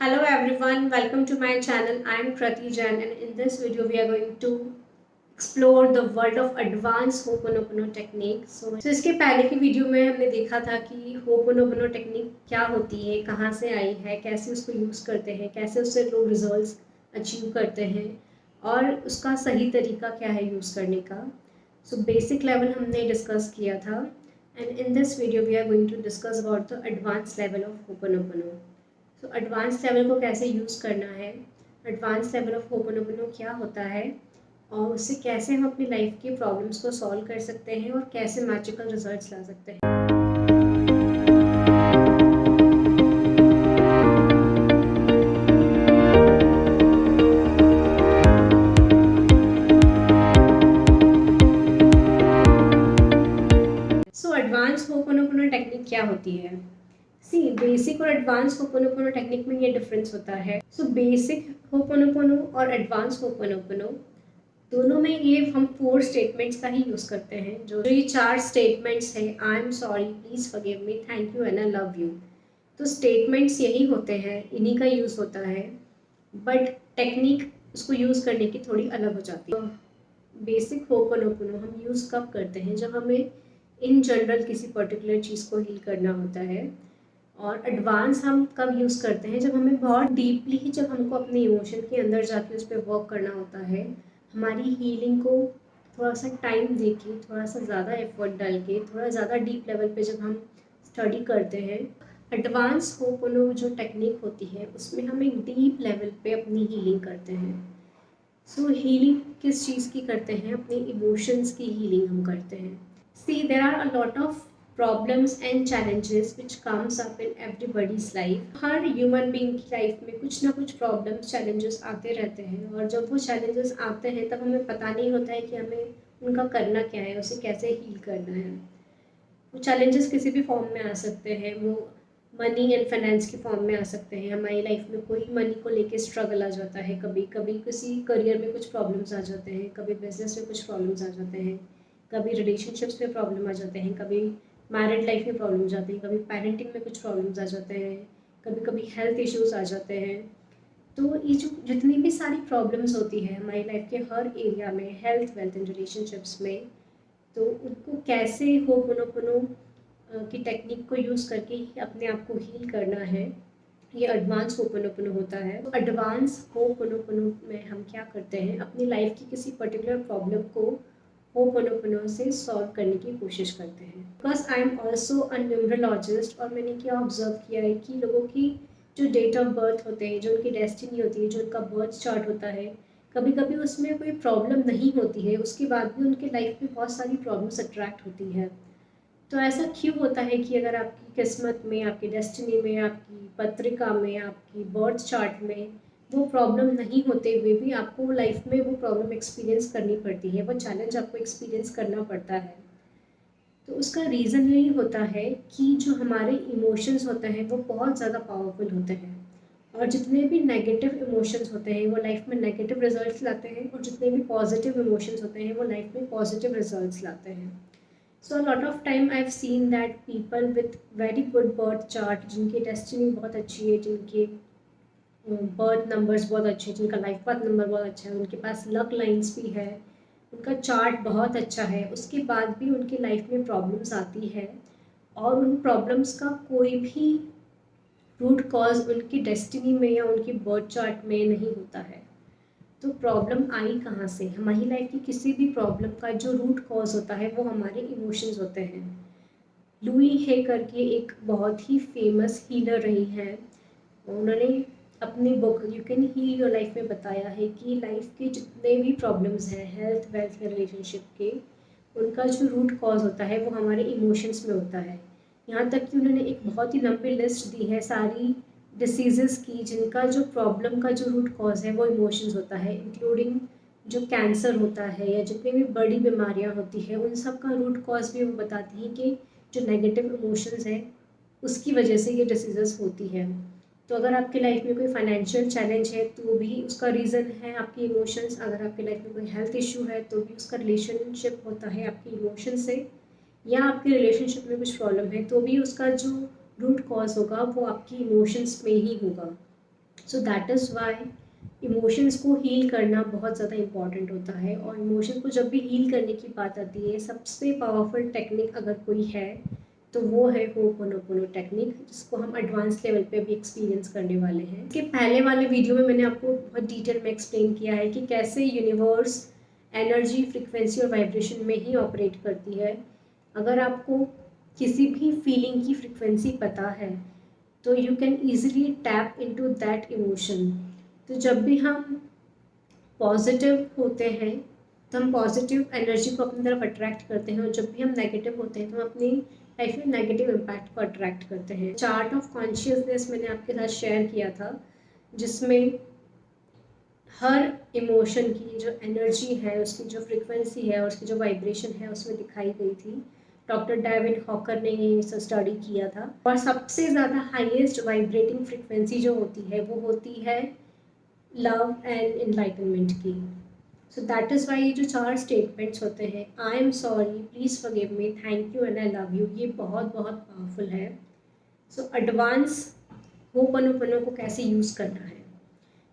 Hello everyone, welcome to my channel. I am Krati Jain and in this video we are going to explore the world of advanced Ho'oponopono technique. So इसके पहले की video में हमने देखा था कि Ho'oponopono technique क्या होती है, कहाँ से आई है, कैसे उसको यूज़ करते हैं, कैसे उससे लोग रिजल्ट्स अचीव करते हैं और उसका सही तरीका क्या है यूज़ करने का. सो बेसिक लेवल हमने डिस्कस किया था and in this video we are going to discuss about the advance level of Ho'oponopono. तो एडवांस लेवल को कैसे यूज़ करना है, एडवांस लेवल ऑफ होपोनोपोनो क्या होता है और उससे कैसे हम अपनी लाइफ की प्रॉब्लम्स को सॉल्व कर सकते हैं और कैसे मैजिकल रिजल्ट्स ला सकते हैं. सो एडवांस होपोनोपोनो टेक्निक क्या होती है? सी बेसिक और एडवांस होपोनोपोनो टेक्निक में ये डिफरेंस होता है. सो बेसिक होपोनोपोनो और एडवांस होपोनोपोनो दोनों में ये हम 4 स्टेटमेंट्स का ही यूज़ करते हैं. जो ये 4 स्टेटमेंट्स हैं, आई am sorry, please forgive me, thank you and I love you. तो स्टेटमेंट्स यही होते हैं, इन्हीं का यूज़ होता है, बट टेक्निक उसको यूज़ करने की थोड़ी अलग हो जाती है. बेसिक होपोनोपोनो हम यूज़ कब करते हैं? जब हमें इन जनरल किसी पर्टिकुलर चीज़ को हील करना होता है. और एडवांस हम कब यूज़ करते हैं? जब हमें बहुत डीपली, जब हमको अपने इमोशन के अंदर जाके उस पर वर्क करना होता है, हमारी हीलिंग को थोड़ा सा टाइम दे के, थोड़ा सा ज़्यादा एफर्ट डाल के, थोड़ा ज़्यादा डीप लेवल पे जब हम स्टडी करते हैं. एडवांस होपोनो जो टेक्निक होती है उसमें हम एक डीप लेवल पे अपनी हीलिंग करते हैं. सो हीलिंग किस चीज़ की करते हैं? अपने इमोशंस की हीलिंग हम करते हैं. See there are a lot of problems and challenges which comes up in everybody's life. हर ह्यूमन बीइंग की लाइफ में कुछ ना कुछ प्रॉब्लम्स चैलेंजेस आते रहते हैं और जब वो चैलेंजेस आते हैं तब हमें पता नहीं होता है कि हमें उनका करना क्या है, उसे कैसे हील करना है. वो चैलेंजेस किसी भी फॉर्म में आ सकते हैं. वो मनी एंड फाइनेंस के फॉर्म में आ सकते हैं. हमारी लाइफ में कोई मनी को लेके स्ट्रगल आ जाता है, कभी कभी किसी करियर में कुछ प्रॉब्लम्स आ जाते हैं, कभी बिजनेस में कुछ प्रॉब्लम्स आ जाते हैं, कभी रिलेशनशिप्स में प्रॉब्लम आ जाते हैं, कभी मैरिड लाइफ में प्रॉब्लम आ जाती है, कभी पेरेंटिंग में कुछ प्रॉब्लम्स आ जाते हैं, कभी कभी हेल्थ इश्यूज आ जाते हैं. तो ये जो जितनी भी सारी प्रॉब्लम्स होती है हमारी लाइफ के हर एरिया में, हेल्थ, वेल्थ एंड रिलेशनशिप्स में, तो उनको कैसे होपोनोपोनो की टेक्निक को यूज़ करके ही अपने आप को हील करना है, ये एडवांस होपोनोपोनो होता है. तो एडवांस होपोनोपोनो में हम क्या करते हैं? अपनी लाइफ की किसी पर्टिकुलर प्रॉब्लम को होपोनोपोनो से सॉल्व करने की कोशिश करते हैं. Because I am also a numerologist और मैंने क्या ऑब्जर्व किया है कि लोगों की जो डेट ऑफ बर्थ होते हैं, जो उनकी डेस्टिनी होती है, जो उनका बर्थ चार्ट होता है, कभी कभी उसमें कोई प्रॉब्लम नहीं होती है, उसके बाद भी उनके लाइफ में बहुत सारी प्रॉब्लम्स अट्रैक्ट होती है. तो ऐसा क्यों होता है कि अगर आपकी किस्मत में, आपकी डेस्टिनी में, आपकी पत्रिका में, आपकी बर्थ चार्ट में वो प्रॉब्लम नहीं होते हुए भी आपको लाइफ में वो प्रॉब्लम एक्सपीरियंस करनी पड़ती है, वो चैलेंज आपको एक्सपीरियंस करना पड़ता है? तो उसका रीज़न यही होता है कि जो हमारे इमोशंस होते हैं वो बहुत ज़्यादा पावरफुल होते हैं और जितने भी नेगेटिव इमोशंस होते हैं वो लाइफ में नेगेटिव रिजल्ट्स लाते हैं और जितने भी पॉजिटिव इमोशंस होते हैं वो लाइफ में पॉजिटिव रिजल्ट्स लाते हैं. So a lot of time I've seen that people with very good birth chart, जिनकी डेस्टिनी बहुत अच्छी है, जिनके बर्थ नंबर्स बहुत अच्छे हैं, जिनका लाइफ पाथ नंबर बहुत अच्छा है, उनके पास लक लाइंस भी है, उनका चार्ट बहुत अच्छा है, उसके बाद भी उनकी लाइफ में प्रॉब्लम्स आती है और उन प्रॉब्लम्स का कोई भी रूट कॉज उनकी डेस्टिनी में या उनकी बर्थ चार्ट में नहीं होता है. तो प्रॉब्लम आई कहाँ से? हमारी लाइफ की किसी भी प्रॉब्लम का जो रूट कॉज होता है वो हमारे इमोशंस होते हैं. लुई हे करके एक बहुत ही फेमस हीलर रही हैं, उन्होंने अपनी book you can heal your life में बताया है कि लाइफ के जितने भी प्रॉब्लम्स हैं, हेल्थ, वेल्थ, रिलेशनशिप के, उनका जो रूट कॉज होता है वो हमारे इमोशंस में होता है. यहाँ तक कि उन्होंने एक बहुत ही लंबी लिस्ट दी है सारी डिसीज़ेस की जिनका जो प्रॉब्लम का जो रूट कॉज है वो इमोशंस होता है, इंक्लूडिंग जो कैंसर होता है या जितनी भी बड़ी बीमारियाँ होती हैं उन सब का रूट कॉज भी वो बताती हैं कि जो नेगेटिव इमोशंस हैं उसकी वजह से ये डिसीज़ेस होती है. तो अगर आपकी लाइफ में कोई फाइनेंशियल चैलेंज है तो भी उसका रीज़न है आपकी इमोशंस. अगर आपकी लाइफ में कोई हेल्थ इशू है तो भी उसका रिलेशनशिप होता है आपकी इमोशन से, या आपके रिलेशनशिप में कुछ प्रॉब्लम है तो भी उसका जो रूट कॉज होगा वो आपकी इमोशंस में ही होगा. So that is why emotions को हील करना बहुत ज़्यादा इम्पॉर्टेंट होता है। और इमोशन को जब भी हील करने की बात आती है, सबसे पावरफुल टेक्निक अगर कोई है तो वो है होपोनोपोनो टेक्निक, जिसको हम एडवांस लेवल पे भी एक्सपीरियंस करने वाले हैं। इसके पहले वाले वीडियो में मैंने आपको बहुत डिटेल में एक्सप्लेन किया है कि कैसे यूनिवर्स एनर्जी, फ्रीक्वेंसी और वाइब्रेशन में ही ऑपरेट करती है। अगर आपको किसी भी फीलिंग की फ्रीक्वेंसी पता है तो you can easily tap into that emotion. तो जब भी हम पॉजिटिव होते हैं तो हम पॉजिटिव एनर्जी को अपनी तरफ अट्रैक्ट करते हैं, और जब भी हम नेगेटिव होते हैं तो हम अपनी लाइफ में नेगेटिव इम्पैक्ट को अट्रैक्ट करते हैं। चार्ट ऑफ कॉन्शियसनेस मैंने आपके साथ शेयर किया था, जिसमें हर इमोशन की जो एनर्जी है, उसकी जो फ्रीक्वेंसी है और उसकी जो वाइब्रेशन है उसमें दिखाई गई थी। डॉक्टर डेविड हॉकर ने ये स्टडी किया था। और सबसे ज़्यादा हाईएस्ट वाइब्रेटिंग फ्रीक्वेंसी जो होती है वो होती है लव एंड इनलाइटनमेंट की। सो दैट इज़ वाई ये जो 4 स्टेटमेंट्स होते हैं, आई am sorry, please forgive me, thank you and I love you, ये बहुत बहुत पावरफुल है। सो एडवांस होपोनोपोनो को कैसे यूज़ करना है।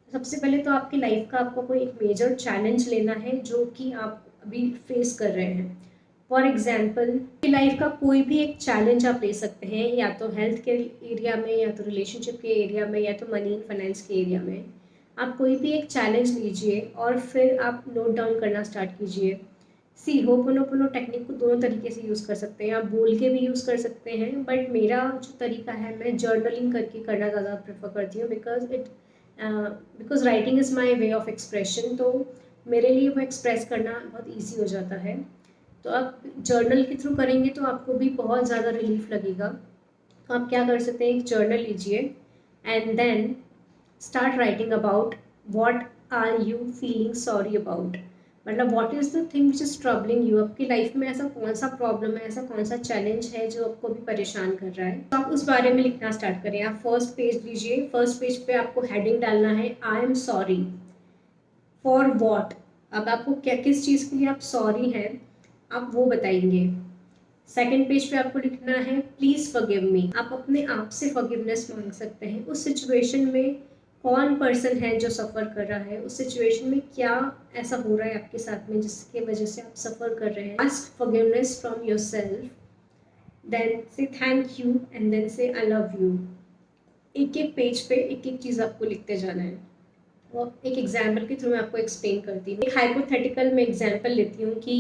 सबसे पहले तो आपकी लाइफ का आपको कोई एक मेजर चैलेंज लेना है जो कि आप अभी फेस कर रहे हैं। फॉर एग्जाम्पल, आपकी लाइफ का कोई भी एक चैलेंज आप ले सकते हैं, या तो हेल्थ के एरिया में, या तो रिलेशनशिप के एरिया में, या तो मनी एंड फाइनेंस के एरिया में। आप कोई भी एक चैलेंज लीजिए और फिर आप नोट डाउन करना स्टार्ट कीजिए। सी होपोनोपोनो टेक्निक को दोनों तरीके से यूज़ कर सकते हैं, आप बोल के भी यूज़ कर सकते हैं, बट मेरा जो तरीका है मैं जर्नलिंग करके करना ज़्यादा प्रेफर करती हूँ, because writing is my way of expression. तो मेरे लिए वो एक्सप्रेस करना बहुत ईजी हो जाता है। तो आप जर्नल के थ्रू करेंगे तो आपको भी बहुत ज़्यादा रिलीफ लगेगा। तो आप क्या कर सकते हैं, एक जर्नल लीजिए and then start writing about what are you feeling sorry about. मतलब what is the thing which is troubling you. आपकी लाइफ में ऐसा कौन सा प्रॉब्लम है, ऐसा कौन सा चैलेंज है जो आपको भी परेशान कर रहा है, तो आप उस बारे में लिखना स्टार्ट करें। आप फर्स्ट पेज लीजिए, फर्स्ट पेज पे आपको हेडिंग डालना है आई एम सॉरी फॉर वॉट। अब आपको क्या, किस चीज़ के लिए आप सॉरी हैं, आप वो बताएंगे। सेकंड पेज पे आपको लिखना है प्लीज़ फॉरगिव मी। आप अपने आप से फॉरगिवनेस मांग सकते हैं। उस सिचुएशन में कौन पर्सन है जो सफ़र कर रहा है, उस सिचुएशन में क्या ऐसा हो रहा है आपके साथ में जिसके वजह से आप सफ़र कर रहे हैं। Ask forgiveness from yourself, then say thank you and then say I love you. एक एक पेज पे एक एक चीज़ आपको लिखते जाना है। और एक एग्जाम्पल के थ्रू मैं आपको एक्सप्लेन करती हूँ। एक हाइपोथेटिकल मैं एग्जाम्पल लेती हूँ कि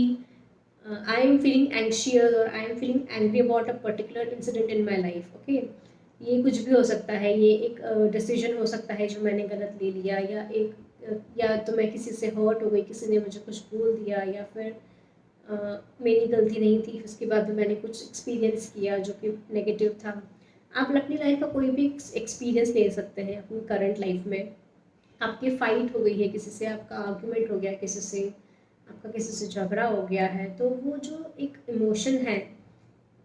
आई एम फीलिंग एंग्शियस और I am feeling angry about a particular incident in my life. Okay, ये कुछ भी हो सकता है, ये एक डिसीजन हो सकता है जो मैंने गलत ले लिया, या तो मैं किसी से हर्ट हो गई, किसी ने मुझे कुछ बोल दिया, या फिर मेरी गलती नहीं थी, उसके बाद में मैंने कुछ एक्सपीरियंस किया जो कि नेगेटिव था। आप अपनी लाइफ का कोई भी एक्सपीरियंस ले सकते हैं अपनी करंट लाइफ में। आपकी फ़ाइट हो गई है किसी से, आपका आर्गुमेंट हो गया किसी से, आपका किसी से झगड़ा हो गया है, तो वो जो एक इमोशन है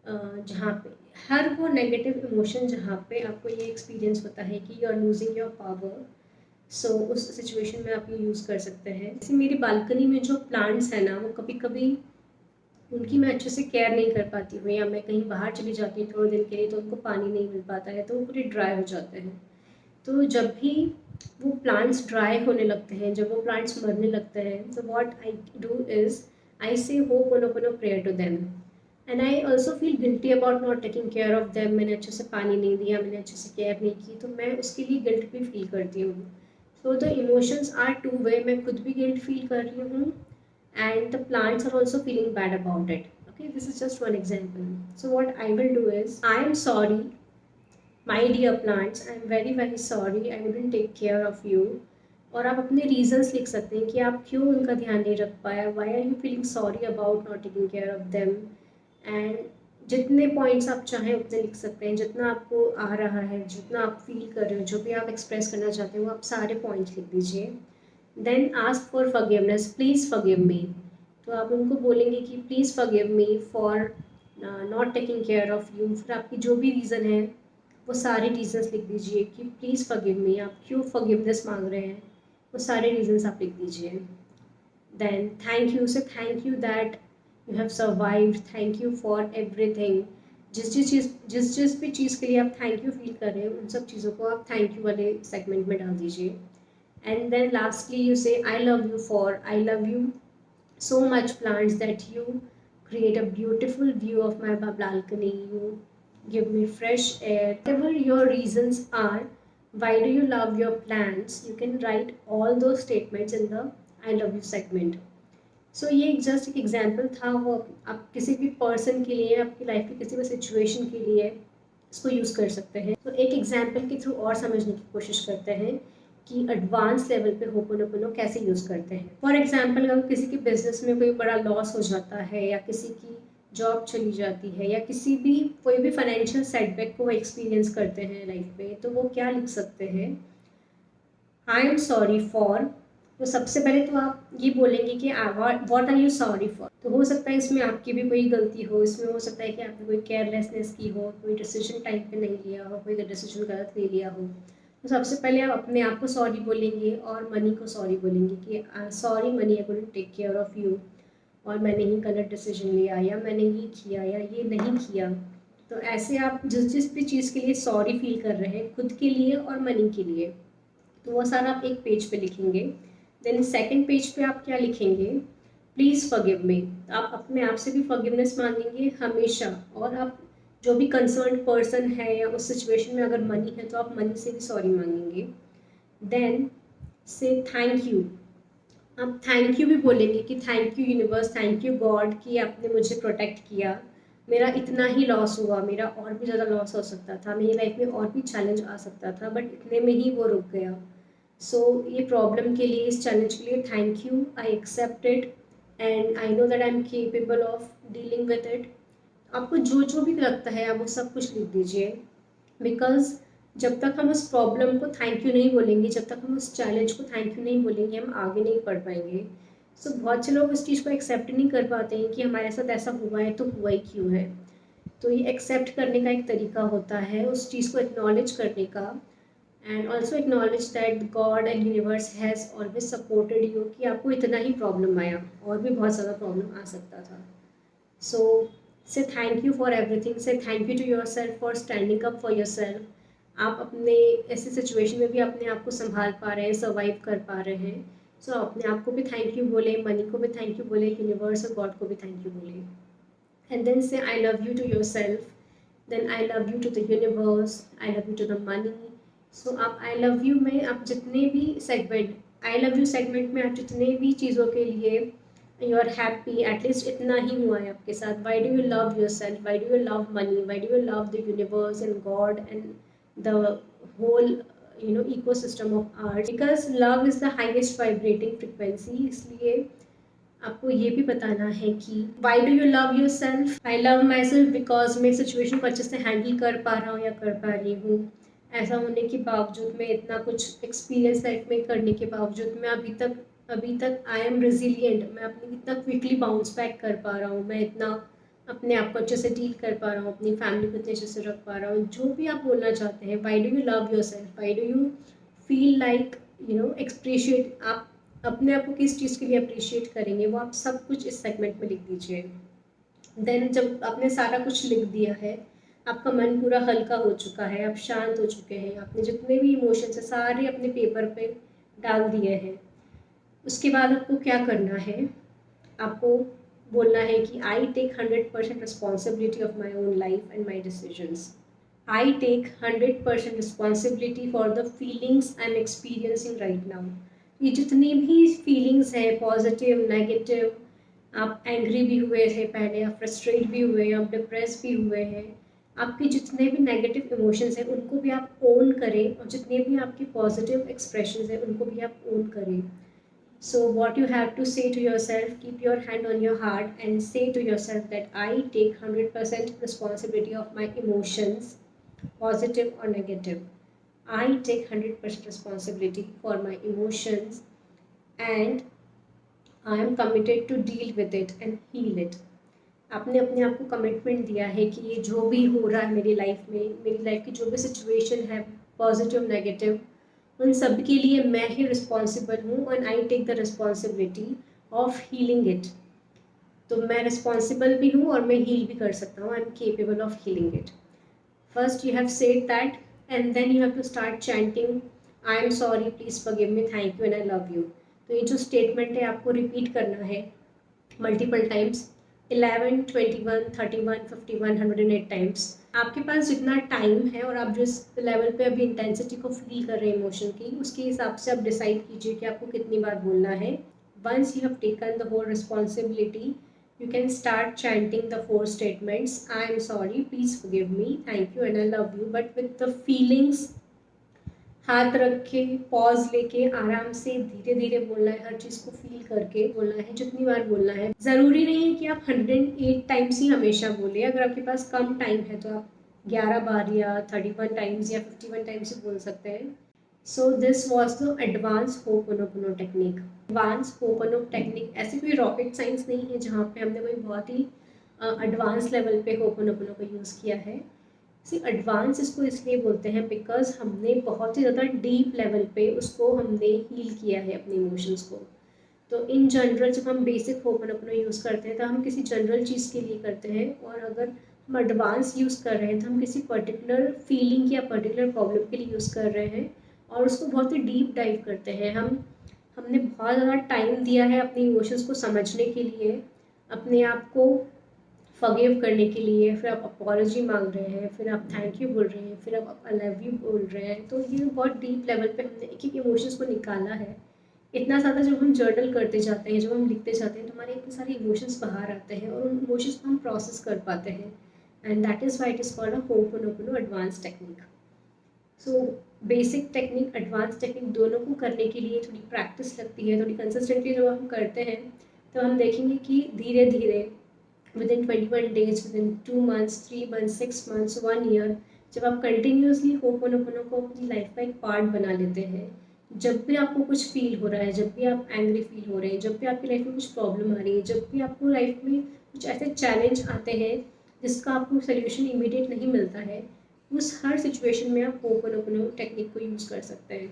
जहाँ पे हर वो नेगेटिव इमोशन जहाँ पे आपको ये एक्सपीरियंस होता है कि you are losing your power, so उस सिचुएशन में आप ये यूज़ कर सकते हैं। जैसे मेरी बालकनी में जो प्लांट्स हैं ना, वो कभी कभी उनकी मैं अच्छे से केयर नहीं कर पाती हूँ, या मैं कहीं बाहर चली जाती हूँ थोड़े दिन के लिए तो उनको पानी नहीं मिल पाता है, तो वो पूरे ड्राई हो जाते हैं। तो जब भी वो प्लांट्स ड्राई होने लगते हैं, जब वो प्लांट्स मरने लगते हैं, तो what I do is I say ho'oponopono prayer to them, and I also feel guilty about not taking care of them. मैंने अच्छे से पानी नहीं दिया, मैंने अच्छे से केयर नहीं की, तो मैं उसके लिए गिल्ट भी फील करती हूँ। So the emotions are two way, मैं खुद भी गिल्ट फील कर रही हूँ and the plants are also feeling bad about it. Okay, this is just one example. So what I will do is, I am sorry, my dear plants, I am very very sorry, I wouldn't take care of you. और आप अपने reasons लिख सकते हैं कि आप क्यों उनका ध्यान नहीं रख पाया, why are you feeling sorry about not taking care of them. And जितने पॉइंट्स आप चाहें उतने लिख सकते हैं, जितना आपको आ रहा है, जितना आप फील कर रहे हो, जो भी आप एक्सप्रेस करना चाहते हो, वो आप सारे पॉइंट्स लिख दीजिए। Then ask for forgiveness, please forgive me. तो आप उनको बोलेंगे कि please forgive me for not taking care of you. फिर आपकी जो भी रीज़न है वो सारे रीजंस लिख दीजिए कि प्लीज़ फॉरगिव मी, आप क्यों फॉरगिवनेस मांग रहे हैं, वो सारे रीजंस आप लिख दीजिए। देन थैंक यू से, thank you that you have survived, thank you for everything, जिस भी चीज़ के लिए आप थैंक यू फील कर रहे हैं, उन सब चीज़ों को आप थैंक यू वाले सेगमेंट में डाल दीजिए. And then lastly you say I love you for I love you so much plants that you create a beautiful view of my balcony, you give me fresh air. Whatever your reasons are why do you love your plants, you can write all those statements in the I love you segment. सो ये just एक example था, वो आप किसी भी person के लिए, आपकी लाइफ की किसी भी सिचुएशन के लिए इसको यूज़ कर सकते हैं. तो एक एग्जाम्पल के थ्रू और समझने की कोशिश करते हैं कि एडवांस लेवल पे होपोनोपोनो कैसे यूज़ करते हैं. फॉर एग्जाम्पल अगर किसी के बिजनेस में कोई बड़ा लॉस हो जाता है, या किसी की जॉब चली जाती है, या किसी भी कोई भी फाइनेंशियल सेटबैक को वो एक्सपीरियंस करते हैं लाइफ में, तो वो क्या लिख सकते हैं, आई एम सॉरी फॉर. तो सबसे पहले तो आप ये बोलेंगे कि what are you sorry for. तो हो सकता है इसमें आपकी भी कोई गलती हो, इसमें हो सकता है कि आपने कोई केयरलेसनेस की हो, कोई डिसीजन टाइम पे नहीं लिया हो, कोई डिसीजन गलत ले लिया हो. तो सबसे पहले आप अपने आप को सॉरी बोलेंगे और मनी को सॉरी बोलेंगे कि sorry money, I couldn't take care of you, और मैंने ही गलत डिसीजन लिया, या मैंने ये किया या ये नहीं किया. तो ऐसे आप जिस भी चीज़ के लिए सॉरी फील कर रहे हैं, खुद के लिए और मनी के लिए, तो वो सारा आप एक पेज पे लिखेंगे. देन सेकंड पेज पे आप क्या लिखेंगे, प्लीज़ फॉरगिव मी. आप अपने आप से भी फॉरगिवनेस मांगेंगे हमेशा, और आप जो भी कंसर्न पर्सन है या उस सिचुएशन में अगर मनी है तो आप मनी से भी सॉरी मांगेंगे. Then say thank you. आप थैंक यू भी बोलेंगे कि thank you universe, thank you God कि आपने मुझे प्रोटेक्ट किया. मेरा इतना ही लॉस हुआ, मेरा और भी ज़्यादा लॉस हो सकता था, मेरी लाइफ में और भी चैलेंज आ सकता था, बट इतने में ही वो रुक गया. सो ये प्रॉब्लम के लिए, इस चैलेंज के लिए thank you, I accept it and I know that I am capable of dealing with it. आपको जो जो भी लगता है आप वो सब कुछ लिख दीजिए. बिकॉज जब तक हम उस प्रॉब्लम को थैंक यू नहीं बोलेंगे, जब तक हम उस चैलेंज को थैंक यू नहीं बोलेंगे, हम आगे नहीं बढ़ पाएंगे. सो बहुत से लोग इस चीज़ को एक्सेप्ट नहीं कर पाते हैं कि हमारे साथ ऐसा हुआ है तो हुआ ही क्यों है. तो ये एक्सेप्ट करने का एक तरीका होता है, उस चीज़ को एक्नॉलेज करने का. And also acknowledge that God and universe has always supported you, कि आपको इतना ही प्रॉब्लम आया, और भी बहुत ज़्यादा प्रॉब्लम आ सकता था. So say thank you for everything, say thank you to yourself for standing up for yourself. आप अपने ऐसी सिचुएशन में भी अपने आप को संभाल पा रहे हैं, सर्वाइव कर पा रहे हैं. सो अपने आप को भी थैंक यू बोले, मनी को भी थैंक यू बोले, यूनिवर्स और गॉड को भी थैंक यू बोले. And then say I love you to yourself, then I love you to the universe, I love you to the money. So आप I love you में आप जितने भी segment, I love you segment में आप जितने भी चीज़ों के लिए यू आर हैप्पी, एटलीस्ट इतना ही हुआ है आपके साथ. Why do you love yourself, why do you love money, why do you love the universe and God and the whole ecosystem of ours, because love is the highest vibrating frequency. इसलिए आपको ये भी बताना है कि Y do you love your self. I love my self because मैं situation को अच्छे से हैंडल कर पा रहा हूँ या कर पा रही हूँ. ऐसा होने के बावजूद, मैं इतना कुछ एक्सपीरियंस लाइफ में करने के बावजूद, मैं अभी तक आई एम रेजिलियंट. मैं अपनी इतना क्विकली बाउंस बैक कर पा रहा हूँ, मैं इतना अपने आप को अच्छे से डील कर पा रहा हूँ, अपनी फैमिली को इतने अच्छे से रख पा रहा हूँ. जो भी आप बोलना चाहते हैं, why do you love yourself, why do you feel like appreciate, आप अपने आप को किस चीज़ के लिए अप्रिशिएट करेंगे, वो आप सब कुछ इस सेगमेंट में लिख दीजिए. देन जब आपने सारा कुछ लिख दिया है, आपका मन पूरा हल्का हो चुका है, आप शांत हो चुके हैं, आपने जितने भी इमोशंस है सारे अपने पेपर पे डाल दिए हैं. उसके बाद आपको क्या करना है, आपको बोलना है कि I take 100% responsibility of my own life and my decisions. I take 100% responsibility for the feelings I am experiencing right now. ये जितनी भी फीलिंग्स है, पॉजिटिव, नेगेटिव, आप एंग्री भी हुए थे पहले, आप फ्रस्ट्रेट भी हुए हैं, आप डिप्रेस भी हुए हैं, आपके जितने भी नेगेटिव इमोशंस हैं उनको भी आप ओन करें, और जितने भी आपके पॉजिटिव एक्सप्रेशंस हैं उनको भी आप ओन करें. So what you have to say to yourself, keep your hand on your heart and say to yourself that I take 100% responsibility of my emotions, positive or negative. I take 100% responsibility for my emotions and I am committed to deal with it and heal it. आपने अपने आप को commitment दिया है कि ये जो भी हो रहा है मेरी लाइफ में, मेरी लाइफ की जो भी सिचुएशन है, पॉजिटिव नेगेटिव, उन सब के लिए मैं ही रिस्पॉन्सिबल हूँ, and I take the responsibility of healing it. तो मैं रिस्पॉन्सिबल भी हूँ और मैं हील भी कर सकता हूँ. I am capable of healing it. First you have said that and then you have to start chanting I am sorry, please forgive me, thank you and I love you. तो ये जो statement है आपको repeat करना है multiple times, 11, 21, 31, 51, 108 times. आपके पास जितना time है और आप जिस लेवल पे अभी इंटेंसिटी को फील कर रहे हैं इमोशन की, उसके हिसाब से आप डिसाइड कीजिए कि आपको कितनी बार बोलना है. Once you have taken the whole responsibility, you can start chanting the four statements: I am sorry, please forgive me, thank you and I love you, but with the feelings. हाथ रख के पॉज लेके आराम से धीरे धीरे बोलना है, हर चीज़ को फील करके बोलना है, जितनी बार बोलना है. ज़रूरी नहीं है कि आप 108 टाइम्स ही हमेशा बोले. अगर आपके पास कम टाइम है तो आप 11 बार या 31 टाइम्स या 51 टाइम्स ही बोल सकते हैं. So this was the advance hooponopono technique. Advance होपोनो टेक्निक ऐसी कोई रॉकेट साइंस नहीं है जहाँ पे हमने कोई बहुत ही एडवांस लेवल पे होपोनोपोनो को यूज़ किया है. एडवांस इसको इसलिए बोलते हैं बिकॉज हमने बहुत ही ज़्यादा डीप लेवल पे उसको हमने हील किया है अपने इमोशंस को. तो इन जनरल जब हम बेसिक होपोनोपोनो यूज़ करते हैं तो हम किसी जनरल चीज़ के लिए करते हैं, और अगर हम एडवांस यूज़ कर रहे हैं तो हम किसी पर्टिकुलर फीलिंग या पर्टिकुलर प्रॉब्लम के लिए यूज़ कर रहे हैं और उसको बहुत ही डीप डाइव करते हैं. हमने बहुत ज़्यादा टाइम दिया है अपने इमोशंस को समझने के लिए, अपने आप को फॉरगिव करने के लिए. फिर आप अपॉलॉजी मांग रहे हैं, फिर आप थैंक यू बोल रहे हैं, फिर आप आई लव यू बोल रहे हैं. तो ये बहुत डीप लेवल पे हमने एक एक इमोशंस को निकाला है. इतना ज़्यादा जब हम जर्नल करते जाते हैं, जब हम लिखते जाते हैं, तो हमारे इतने सारे इमोशंस बाहर आते हैं और उन इमोशंस को हम प्रोसेस कर पाते हैं. And that is why it is called a ho'oponopono advance technique. So basic technique, advance technique दोनों को करने के लिए थोड़ी प्रैक्टिस लगती है. थोड़ी कंसिस्टेंटली जब हम करते हैं तो हम देखेंगे कि धीरे धीरे within 21 days, within 2 months, 3 months, 6 months, 1 year, जब आप कंटिन्यूसली होपोनोपोनो को अपनी लाइफ का एक पार्ट बना लेते हैं, जब भी आपको कुछ फील हो रहा है, जब भी आप एंग्री फील हो रहे हैं, जब भी आपकी लाइफ में कुछ प्रॉब्लम आ रही है, जब भी आपको लाइफ में कुछ ऐसे चैलेंज आते हैं जिसका आपको सोल्यूशन इमीडिएट नहीं मिलता है, उस हर सिचुएशन में आप होपोनोपोनो टेक्निक को यूज़ कर सकते हैं.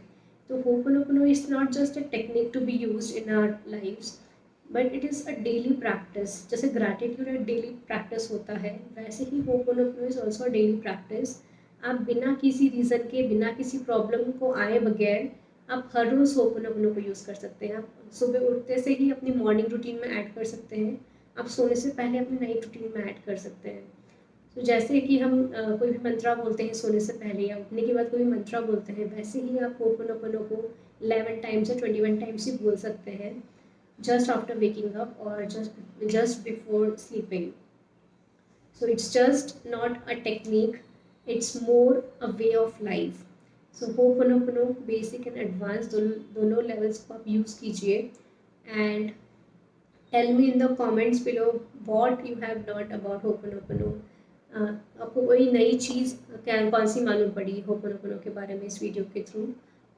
तो hooponopono is not just a technique to be used in our lifes, but it is a daily practice. जैसे ग्रैटिट्यूड एक डेली प्रैक्टिस होता है, वैसे ही hooponopono is also daily practice. आप बिना किसी रीज़न के, बिना किसी प्रॉब्लम को आए बगैर आप हर रोज़ होपोनोपोनो को यूज़ कर सकते हैं. आप सुबह उठते से ही अपनी मॉर्निंग रूटीन में ऐड कर सकते हैं, आप सोने से पहले अपनी नाइट रूटीन में ऐड कर सकते हैं. तो जैसे कि हम कोई भी मंत्रा बोलते हैं सोने से पहले या उठने के बाद कोई मंत्रा बोलते हैं, वैसे ही आप होपोनोपोनो को 11 टाइम्स या 21 टाइम्स ही बोल सकते हैं, just after waking up or just before sleeping. So it's just not a technique, it's more a way of life. So Ho'oponopono basic and advance दोनों लेवल्स को आप यूज़ कीजिए. And tell me in the comments below what you have learn about Ho'oponopono. आपको कोई नई चीज़ कौन सी मालूम पड़ी होपोनोपोनो के बारे में इस वीडियो के थ्रू,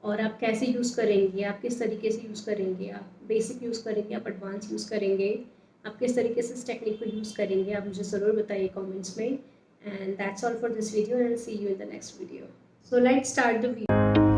और आप कैसे यूज़ करेंगे, आप किस तरीके से यूज़ करेंगे, आप बेसिक यूज़ करेंगे, आप एडवांस यूज़ करेंगे, आप किस तरीके से इस टेक्निक को यूज़ करेंगे, आप मुझे ज़रूर बताइए कमेंट्स में. And that's all for this video and see you in the next video. So let's start the video.